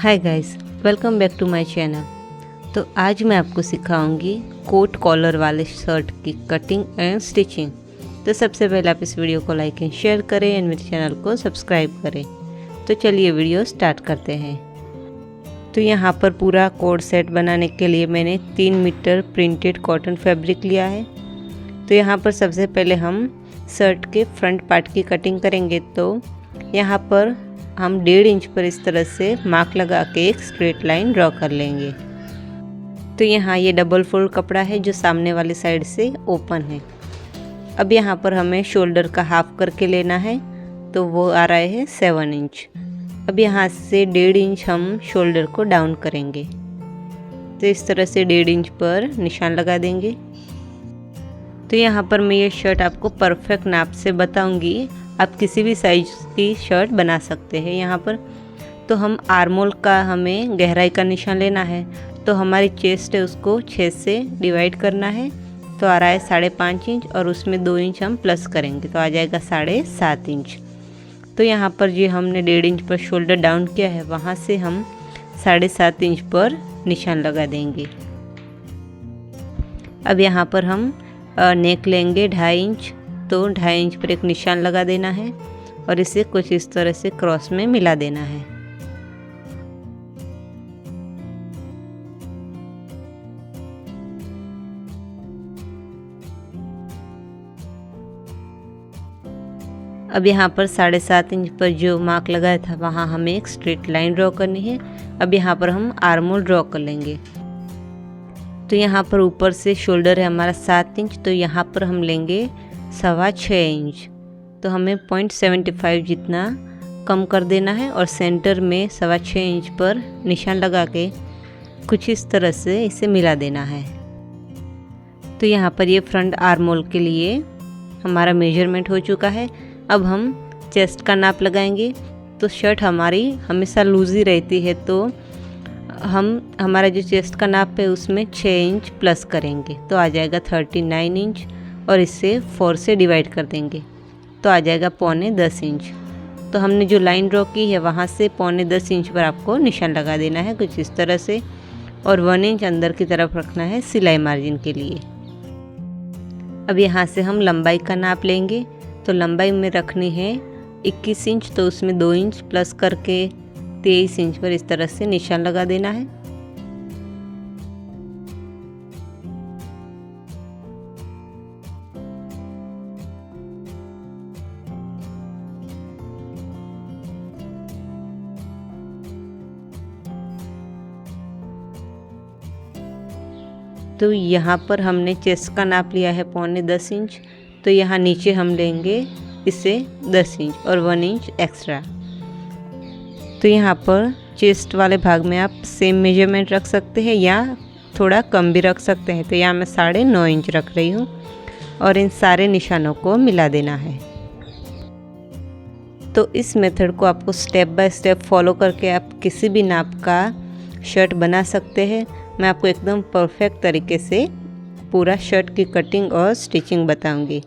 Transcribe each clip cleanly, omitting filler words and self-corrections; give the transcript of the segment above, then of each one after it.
Hi guys, welcome back to my channel. तो आज मैं आपको सिखाऊंगी कोट कॉलर वाले शर्ट की कटिंग एंड स्टिचिंग। तो सबसे पहले आप इस वीडियो को लाइक एंड शेयर करें एंड मेरे चैनल को सब्सक्राइब करें। तो चलिए वीडियो स्टार्ट करते हैं। तो यहाँ पर पूरा कोट सेट बनाने के लिए मैंने 3 मीटर प्रिंटेड कॉटन फैब्रिक लिया है। तो यहाँ पर सबसे पहले हम शर्ट के फ्रंट पार्ट की कटिंग करेंगे। तो यहाँ पर हम 1.5 इंच पर इस तरह से मार्क लगा के एक स्ट्रेट लाइन ड्रॉ कर लेंगे। तो यहाँ ये डबल फोल्ड कपड़ा है जो सामने वाली साइड से ओपन है। अब यहाँ पर हमें शोल्डर का हाफ करके लेना है, तो वो आ रहा है 7 इंच। अब यहाँ से 1.5 इंच हम शोल्डर को डाउन करेंगे। तो इस तरह से 1.5 इंच पर निशान लगा देंगे। तो यहाँ पर मैं ये शर्ट आपको परफेक्ट नाप से बताऊंगी, आप किसी भी साइज की शर्ट बना सकते हैं। यहाँ पर तो हम आर्मोल का हमें गहराई का निशान लेना है। तो हमारी चेस्ट है उसको 6 से डिवाइड करना है, तो आ रहा है 5.5 इंच और उसमें 2 इंच हम प्लस करेंगे तो आ जाएगा 7.5 इंच। तो यहाँ पर जो हमने 1.5 इंच पर शोल्डर डाउन किया है वहाँ से हम 7.5 इंच पर निशान लगा देंगे। अब यहाँ पर हम नेक लेंगे 2.5 इंच, तो 2.5 इंच पर एक निशान लगा देना है और इसे कुछ इस तरह से क्रॉस में मिला देना है। अब यहाँ पर 7.5 इंच पर जो मार्क लगाया था वहाँ हमें एक स्ट्रेट लाइन ड्रॉ करनी है। अब यहाँ पर हम आर्मोल ड्रॉ कर लेंगे। तो यहाँ पर ऊपर से शोल्डर है हमारा 7 इंच, तो यहाँ पर हम लेंगे 6.25 इंच। तो हमें 0.75 जितना कम कर देना है और सेंटर में 6.25 इंच पर निशान लगा के कुछ इस तरह से इसे मिला देना है। तो यहाँ पर ये फ्रंट आर्मोल के लिए हमारा मेजरमेंट हो चुका है। अब हम चेस्ट का नाप लगाएंगे। तो शर्ट हमारी हमेशा लूज ही रहती है, तो हमारा जो चेस्ट का नाप है उसमें 6 इंच प्लस करेंगे तो आ जाएगा 39 इंच और इससे 4 से डिवाइड कर देंगे तो आ जाएगा 9.25 इंच। तो हमने जो लाइन ड्रॉ की है वहाँ से 9.25 इंच पर आपको निशान लगा देना है कुछ इस तरह से, और 1 इंच अंदर की तरफ रखना है सिलाई मार्जिन के लिए। अब यहाँ से हम लंबाई का नाप लेंगे। तो लंबाई में रखनी है 21 इंच, तो उसमें 2 इंच प्लस करके 23 इंच पर इस तरह से निशान लगा देना है। तो यहाँ पर हमने चेस्ट का नाप लिया है 9.25 इंच, तो यहाँ नीचे हम लेंगे इसे 10 इंच और 1 इंच एक्स्ट्रा। तो यहाँ पर चेस्ट वाले भाग में आप सेम मेजरमेंट रख सकते हैं या थोड़ा कम भी रख सकते हैं। तो यहाँ मैं 9.5 इंच रख रही हूँ और इन सारे निशानों को मिला देना है। तो इस मेथड को आपको स्टेप बाय स्टेप फॉलो करके आप किसी भी नाप का शर्ट बना सकते हैं। मैं आपको एकदम परफेक्ट तरीके से पूरा शर्ट की कटिंग और स्टिचिंग बताऊंगी।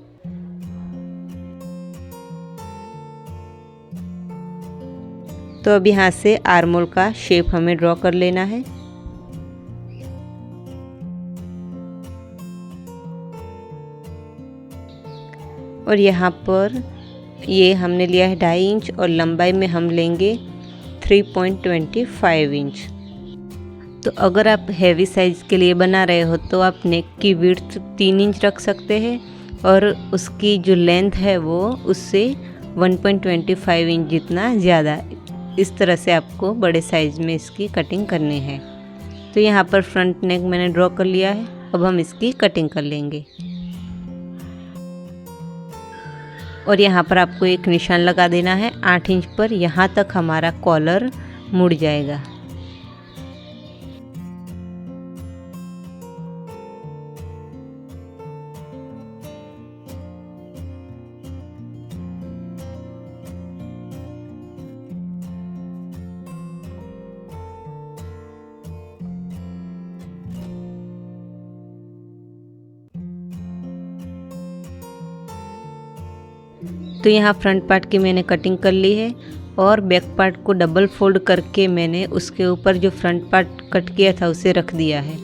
तो अब यहाँ से आर्मोल का शेप हमें ड्रॉ कर लेना है। और यहाँ पर ये हमने लिया है 2.5 इंच और लंबाई में हम लेंगे 3.25 इंच। तो अगर आप हैवी साइज़ के लिए बना रहे हो तो आप नेक की विड्थ 3 इंच रख सकते हैं और उसकी जो लेंथ है वो उससे 1.25 इंच जितना ज़्यादा। इस तरह से आपको बड़े साइज़ में इसकी कटिंग करनी है। तो यहाँ पर फ्रंट नेक मैंने ड्रॉ कर लिया है। अब हम इसकी कटिंग कर लेंगे। और यहाँ पर आपको एक निशान लगा देना है 8 इंच पर, यहाँ तक हमारा कॉलर मुड़ जाएगा। तो यहाँ फ्रंट पार्ट की मैंने कटिंग कर ली है और बैक पार्ट को डबल फोल्ड करके मैंने उसके ऊपर जो फ्रंट पार्ट कट किया था उसे रख दिया है।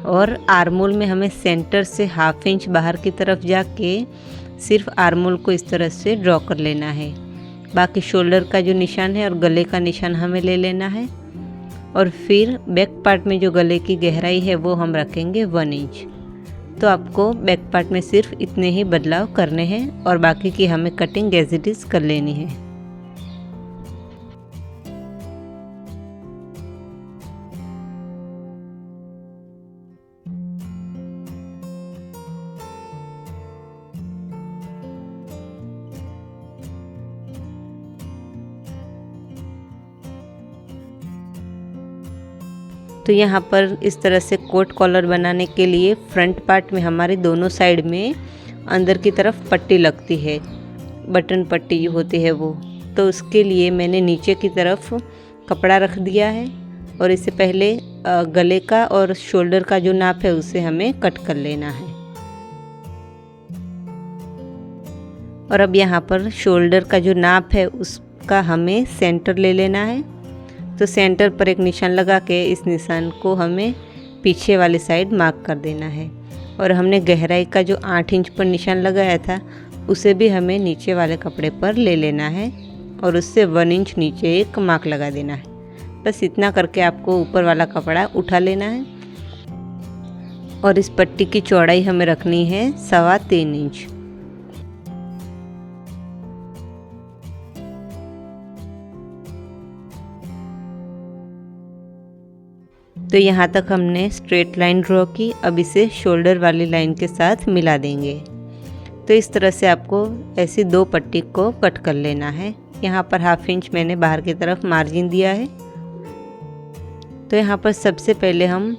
और आर्मोल में हमें सेंटर से 1/2 इंच बाहर की तरफ जाके सिर्फ आर्मोल को इस तरह से ड्रॉ कर लेना है। बाकी शोल्डर का जो निशान है और गले का निशान हमें ले लेना है। और फिर बैक पार्ट में जो गले की गहराई है वो हम रखेंगे 1 इंच। तो आपको बैक पार्ट में सिर्फ इतने ही बदलाव करने हैं और बाकी की हमें कटिंग एज इट इज़ कर लेनी है। तो यहाँ पर इस तरह से कोट कॉलर बनाने के लिए फ्रंट पार्ट में हमारे दोनों साइड में अंदर की तरफ पट्टी लगती है, बटन पट्टी जो होती है वो। तो उसके लिए मैंने नीचे की तरफ कपड़ा रख दिया है और इससे पहले गले का और शोल्डर का जो नाप है उसे हमें कट कर लेना है। और अब यहाँ पर शोल्डर का जो नाप है उसका हमें सेंटर ले लेना है। तो सेंटर पर एक निशान लगा के इस निशान को हमें पीछे वाली साइड मार्क कर देना है। और हमने गहराई का जो 8 इंच पर निशान लगाया था उसे भी हमें नीचे वाले कपड़े पर ले लेना है और उससे 1 इंच नीचे एक मार्क लगा देना है। बस इतना करके आपको ऊपर वाला कपड़ा उठा लेना है। और इस पट्टी की चौड़ाई हमें रखनी है 3.25 इंच। तो यहाँ तक हमने स्ट्रेट लाइन ड्रॉ की। अब इसे शोल्डर वाली लाइन के साथ मिला देंगे। तो इस तरह से आपको ऐसी 2 पट्टी को कट कर लेना है। यहाँ पर 1/2 इंच मैंने बाहर की तरफ मार्जिन दिया है। तो यहाँ पर सबसे पहले हम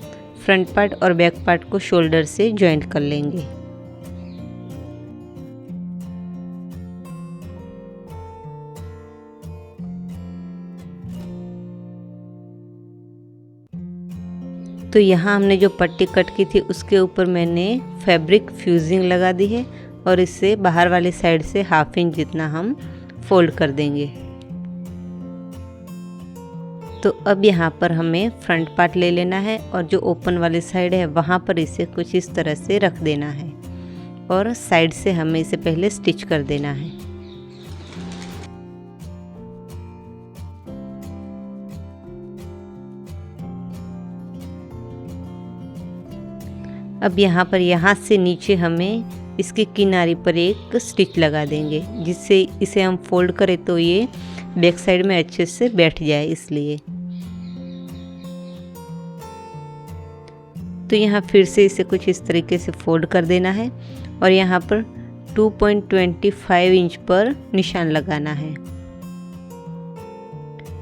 फ्रंट पार्ट और बैक पार्ट को शोल्डर से जॉइंट कर लेंगे। तो यहाँ हमने जो पट्टी कट की थी उसके ऊपर मैंने फैब्रिक फ्यूजिंग लगा दी है और इससे बाहर वाली साइड से 1/2 इंच जितना हम फोल्ड कर देंगे। तो अब यहाँ पर हमें फ्रंट पार्ट ले लेना है और जो ओपन वाली साइड है वहाँ पर इसे कुछ इस तरह से रख देना है और साइड से हमें इसे पहले स्टिच कर देना है। अब यहाँ से नीचे हमें इसके किनारे पर एक स्टिच लगा देंगे, जिससे इसे हम फोल्ड करें तो ये बैक साइड में अच्छे से बैठ जाए इसलिए। तो यहाँ फिर से इसे कुछ इस तरीके से फोल्ड कर देना है और यहाँ पर 2.25 इंच पर निशान लगाना है।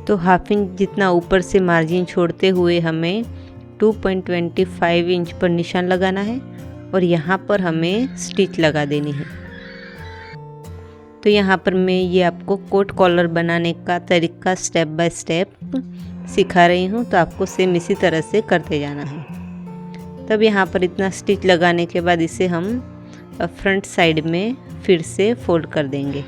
तो 1/2 इंच जितना ऊपर से मार्जिन छोड़ते हुए हमें 2.25 इंच पर निशान लगाना है और यहाँ पर हमें स्टिच लगा देनी है। तो यहाँ पर मैं ये आपको कोट कॉलर बनाने का तरीका स्टेप बाय स्टेप सिखा रही हूँ, तो आपको सेम इसी तरह से करते जाना है। तब यहाँ पर इतना स्टिच लगाने के बाद इसे हम फ्रंट साइड में फिर से फोल्ड कर देंगे।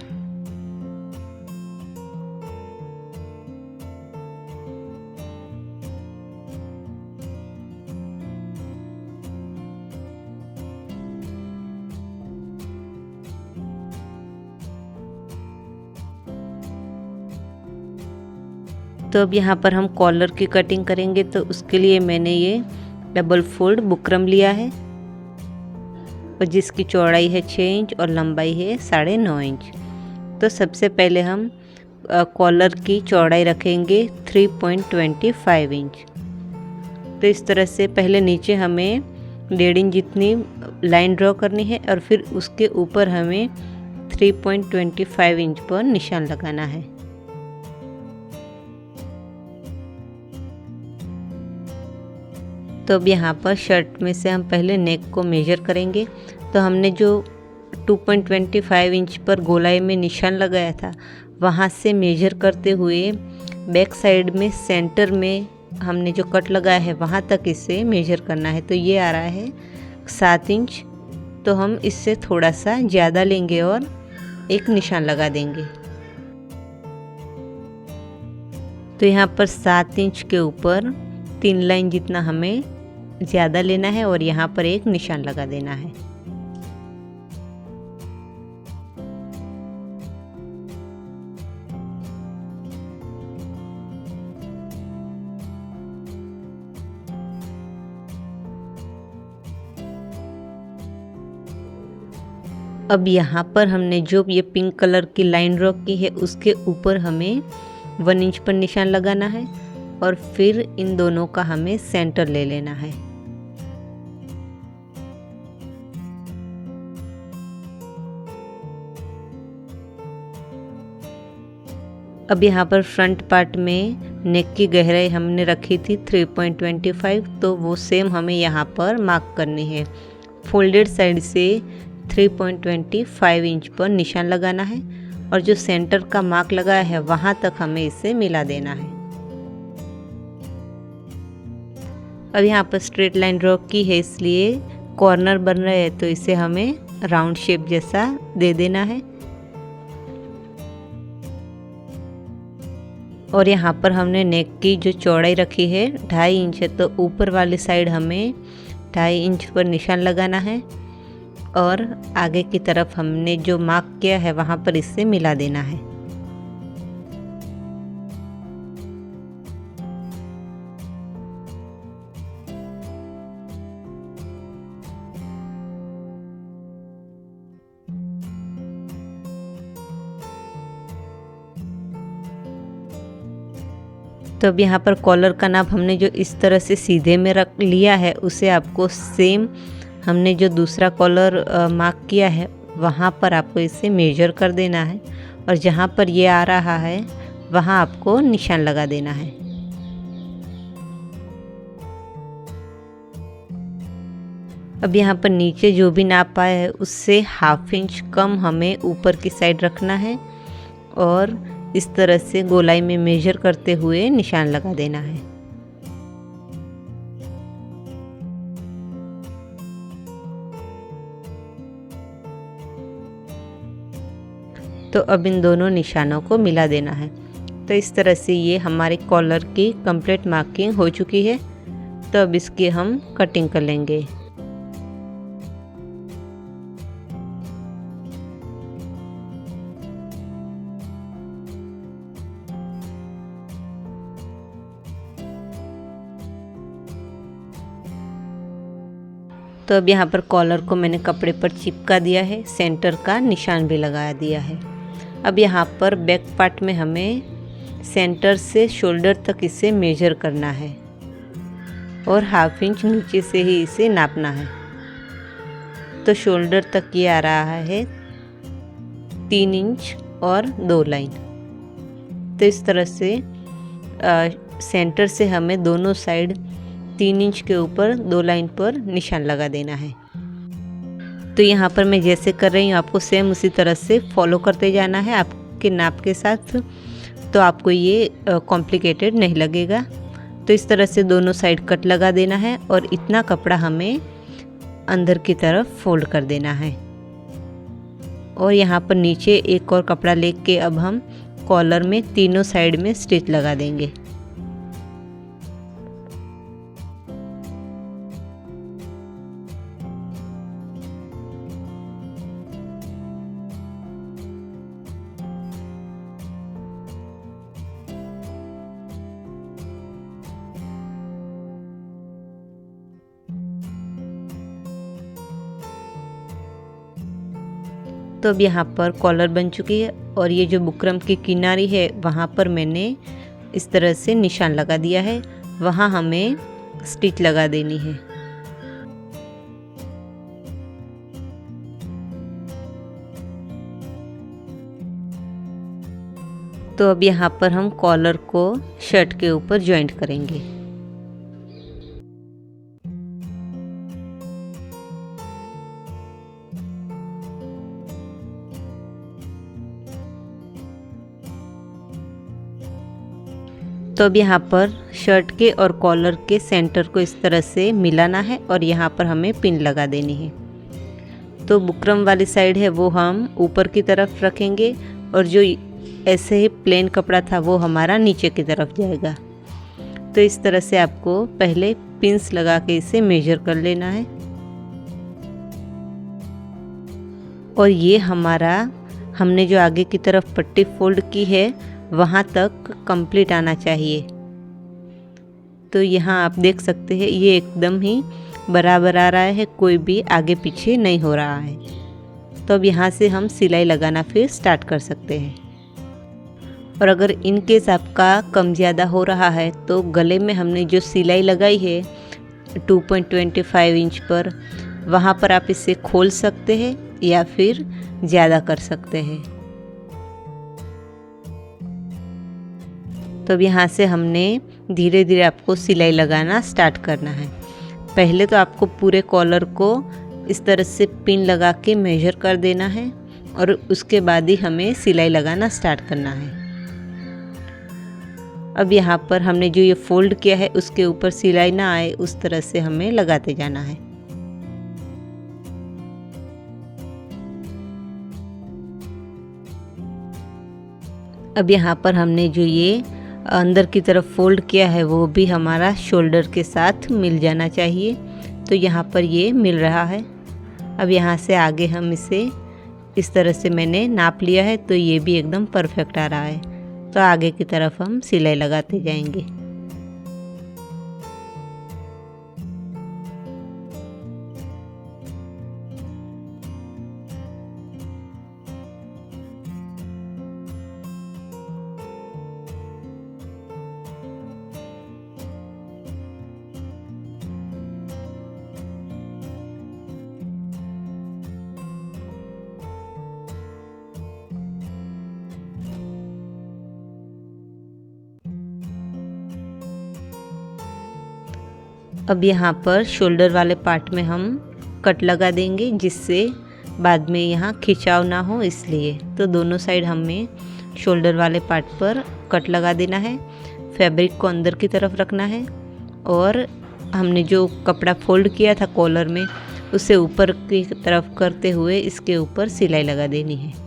तो अब यहाँ पर हम कॉलर की कटिंग करेंगे, तो उसके लिए मैंने ये डबल फोल्ड बुकरम लिया है और जिसकी चौड़ाई है 6 इंच और लंबाई है 9.5 इंच। तो सबसे पहले हम कॉलर की चौड़ाई रखेंगे 3.25 इंच। तो इस तरह से पहले नीचे हमें 1.5 इंच जितनी लाइन ड्रॉ करनी है और फिर उसके ऊपर हमें 3.25 इंच पर निशान लगाना है। तो अब यहाँ पर शर्ट में से हम पहले नेक को मेजर करेंगे। तो हमने जो 2.25 इंच पर गोलाई में निशान लगाया था वहाँ से मेजर करते हुए बैक साइड में सेंटर में हमने जो कट लगाया है वहाँ तक इसे मेजर करना है। तो ये आ रहा है 7 इंच। तो हम इससे थोड़ा सा ज़्यादा लेंगे और एक निशान लगा देंगे। तो यहाँ पर 7 इंच के ऊपर 3 लाइन जितना हमें ज़्यादा लेना है और यहाँ पर एक निशान लगा देना है। अब यहाँ पर हमने जो ये पिंक कलर की लाइन ड्रॉ की है उसके ऊपर हमें 1 इंच पर निशान लगाना है और फिर इन दोनों का हमें सेंटर ले लेना है। अब यहाँ पर फ्रंट पार्ट में नेक की गहराई हमने रखी थी 3.25, तो वो सेम हमें यहाँ पर मार्क करनी है। फोल्डेड साइड से 3.25 इंच पर निशान लगाना है और जो सेंटर का मार्क लगाया है वहाँ तक हमें इसे मिला देना है। अब यहाँ पर स्ट्रेट लाइन ड्रॉ की है इसलिए कॉर्नर बन रहा है, तो इसे हमें राउंड शेप जैसा दे देना है। और यहाँ पर हमने नेक की जो चौड़ाई रखी है 2.5 इंच है, तो ऊपर वाली साइड हमें 2.5 इंच पर निशान लगाना है और आगे की तरफ हमने जो मार्क किया है वहाँ पर इससे मिला देना है। तो अब यहाँ पर कॉलर का नाप हमने जो इस तरह से सीधे में रख लिया है उसे आपको सेम हमने जो दूसरा कॉलर मार्क किया है वहाँ पर आपको इसे मेजर कर देना है और जहाँ पर ये आ रहा है वहाँ आपको निशान लगा देना है। अब यहाँ पर नीचे जो भी नाप आया है उससे 1/2 इंच कम हमें ऊपर की साइड रखना है और इस तरह से गोलाई में मेजर करते हुए निशान लगा देना है। तो अब इन दोनों निशानों को मिला देना है। तो इस तरह से ये हमारे कॉलर की कंप्लीट मार्किंग हो चुकी है। तो अब इसकी हम कटिंग कर लेंगे। तो अब यहाँ पर कॉलर को मैंने कपड़े पर चिपका दिया है, सेंटर का निशान भी लगा दिया है। अब यहाँ पर बैक पार्ट में हमें सेंटर से शोल्डर तक इसे मेजर करना है और 1/2 इंच नीचे से ही इसे नापना है। तो शोल्डर तक ये आ रहा है 3 इंच और 2 लाइन। तो इस तरह से सेंटर से हमें दोनों साइड 3 इंच के ऊपर 2 लाइन पर निशान लगा देना है। तो यहाँ पर मैं जैसे कर रही हूँ आपको सेम उसी तरह से फॉलो करते जाना है आपके नाप के साथ, तो आपको ये कॉम्प्लिकेटेड नहीं लगेगा। तो इस तरह से दोनों साइड कट लगा देना है और इतना कपड़ा हमें अंदर की तरफ फोल्ड कर देना है। और यहाँ पर नीचे एक और कपड़ा लेके अब हम कॉलर में तीनों साइड में स्टिच लगा देंगे। तो अब यहाँ पर कॉलर बन चुकी है और ये जो बुकरम की किनारी है वहाँ पर मैंने इस तरह से निशान लगा दिया है, वहाँ हमें स्टिच लगा देनी है। तो अब यहाँ पर हम कॉलर को शर्ट के ऊपर जॉइंट करेंगे। तो अब यहाँ पर शर्ट के और कॉलर के सेंटर को इस तरह से मिलाना है और यहाँ पर हमें पिन लगा देनी है। तो बुकरम वाली साइड है वो हम ऊपर की तरफ रखेंगे और जो ऐसे ही प्लेन कपड़ा था वो हमारा नीचे की तरफ जाएगा। तो इस तरह से आपको पहले पिंस लगा के इसे मेजर कर लेना है। और ये हमारा हमने जो आगे की तरफ पट्टी फोल्ड की है वहाँ तक कंप्लीट आना चाहिए। तो यहाँ आप देख सकते हैं ये एकदम ही बराबर आ रहा है, कोई भी आगे पीछे नहीं हो रहा है। तो अब यहाँ से हम सिलाई लगाना फिर स्टार्ट कर सकते हैं। और अगर इन केस आपका कम ज़्यादा हो रहा है तो गले में हमने जो सिलाई लगाई है 2.25 इंच पर, वहाँ पर आप इसे खोल सकते हैं या फिर ज़्यादा कर सकते हैं। तो अब यहाँ से हमने धीरे धीरे आपको सिलाई लगाना स्टार्ट करना है। पहले तो आपको पूरे कॉलर को इस तरह से पिन लगा के मेजर कर देना है और उसके बाद ही हमें सिलाई लगाना स्टार्ट करना है। अब यहाँ पर हमने जो ये फोल्ड किया है उसके ऊपर सिलाई ना आए उस तरह से हमें लगाते जाना है। अब यहाँ पर हमने जो ये अंदर की तरफ फोल्ड किया है वो भी हमारा शोल्डर के साथ मिल जाना चाहिए। तो यहाँ पर ये मिल रहा है। अब यहाँ से आगे हम इसे इस तरह से मैंने नाप लिया है तो ये भी एकदम परफेक्ट आ रहा है। तो आगे की तरफ हम सिलाई लगाते जाएंगे। अब यहाँ पर शोल्डर वाले पार्ट में हम कट लगा देंगे जिससे बाद में यहाँ खिंचाव ना हो, इसलिए। तो दोनों साइड हमें शोल्डर वाले पार्ट पर कट लगा देना है। फैब्रिक को अंदर की तरफ रखना है और हमने जो कपड़ा फोल्ड किया था कॉलर में उसे ऊपर की तरफ करते हुए इसके ऊपर सिलाई लगा देनी है।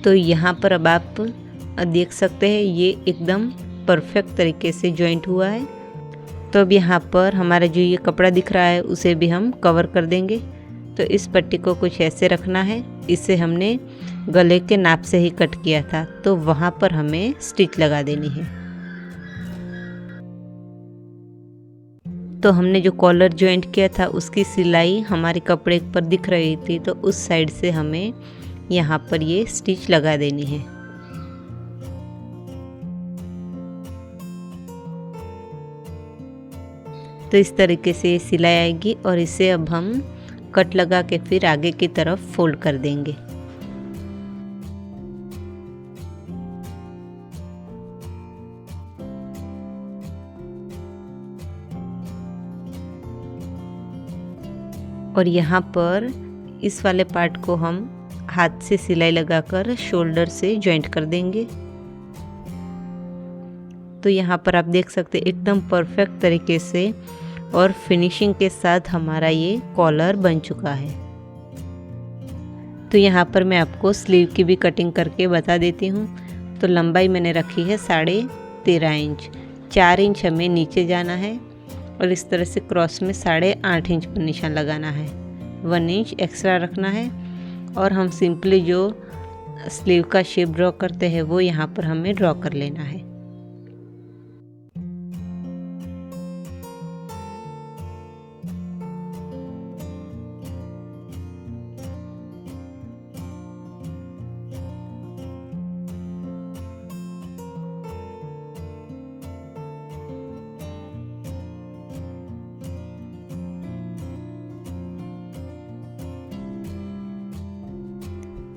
तो यहाँ पर अब आप देख सकते हैं ये एकदम परफेक्ट तरीके से जॉइंट हुआ है। तो अब यहाँ पर हमारा जो ये कपड़ा दिख रहा है उसे भी हम कवर कर देंगे। तो इस पट्टी को कुछ ऐसे रखना है। इसे हमने गले के नाप से ही कट किया था तो वहाँ पर हमें स्टिच लगा देनी है। तो हमने जो कॉलर जॉइंट किया था उसकी सिलाई हमारे कपड़े पर दिख रही थी तो उस साइड से हमें यहाँ पर ये स्टिच लगा देनी है। तो इस तरीके से ये सिलाई आएगी और इसे अब हम कट लगा के फिर आगे की तरफ फोल्ड कर देंगे। और यहाँ पर इस वाले पार्ट को हम हाथ से सिलाई लगाकर शोल्डर से जॉइंट कर देंगे। तो यहाँ पर आप देख सकते हैं एकदम परफेक्ट तरीके से और फिनिशिंग के साथ हमारा ये कॉलर बन चुका है। तो यहाँ पर मैं आपको स्लीव की भी कटिंग करके बता देती हूँ। तो लंबाई मैंने रखी है 13.5 इंच। 4 इंच हमें नीचे जाना है और इस तरह से क्रॉस में 8.5 इंच पर निशान लगाना है। 1 इंच एक्स्ट्रा रखना है और हम सिंपली जो स्लीव का शेप ड्रॉ करते हैं वो यहाँ पर हमें ड्रॉ कर लेना है।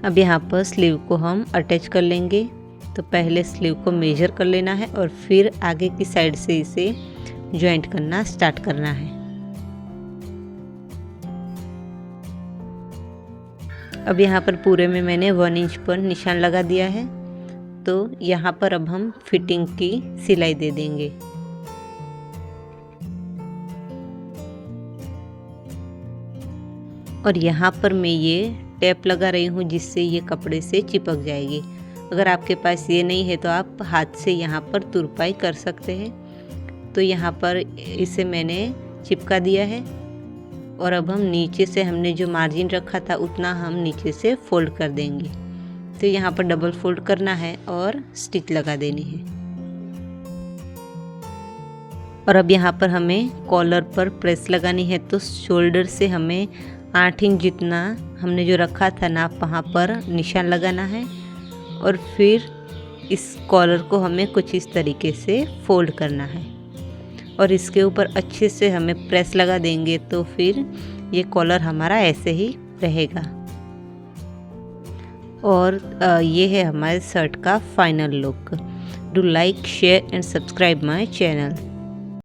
अब यहाँ पर स्लीव को हम अटैच कर लेंगे। तो पहले स्लीव को मेजर कर लेना है और फिर आगे की साइड से इसे जॉइंट करना स्टार्ट करना है। अब यहाँ पर पूरे में मैंने 1 इंच पर निशान लगा दिया है। तो यहाँ पर अब हम फिटिंग की सिलाई दे देंगे। और यहाँ पर मैं ये टेप लगा रही हूँ जिससे ये कपड़े से चिपक जाएगी। अगर आपके पास ये नहीं है तो आप हाथ से यहाँ पर तुरपाई कर सकते हैं। तो यहाँ पर इसे मैंने चिपका दिया है और अब हम नीचे से हमने जो मार्जिन रखा था उतना हम नीचे से फोल्ड कर देंगे। तो यहाँ पर डबल फोल्ड करना है और स्टिच लगा देनी है। और अब यहाँ पर हमें कॉलर पर प्रेस लगानी है। तो शोल्डर से हमें 8 इंच जितना हमने जो रखा था नाप वहाँ पर निशान लगाना है और फिर इस कॉलर को हमें कुछ इस तरीके से फोल्ड करना है और इसके ऊपर अच्छे से हमें प्रेस लगा देंगे। तो फिर ये कॉलर हमारा ऐसे ही रहेगा। और ये है हमारे शर्ट का final look. Do like, share and subscribe my channel.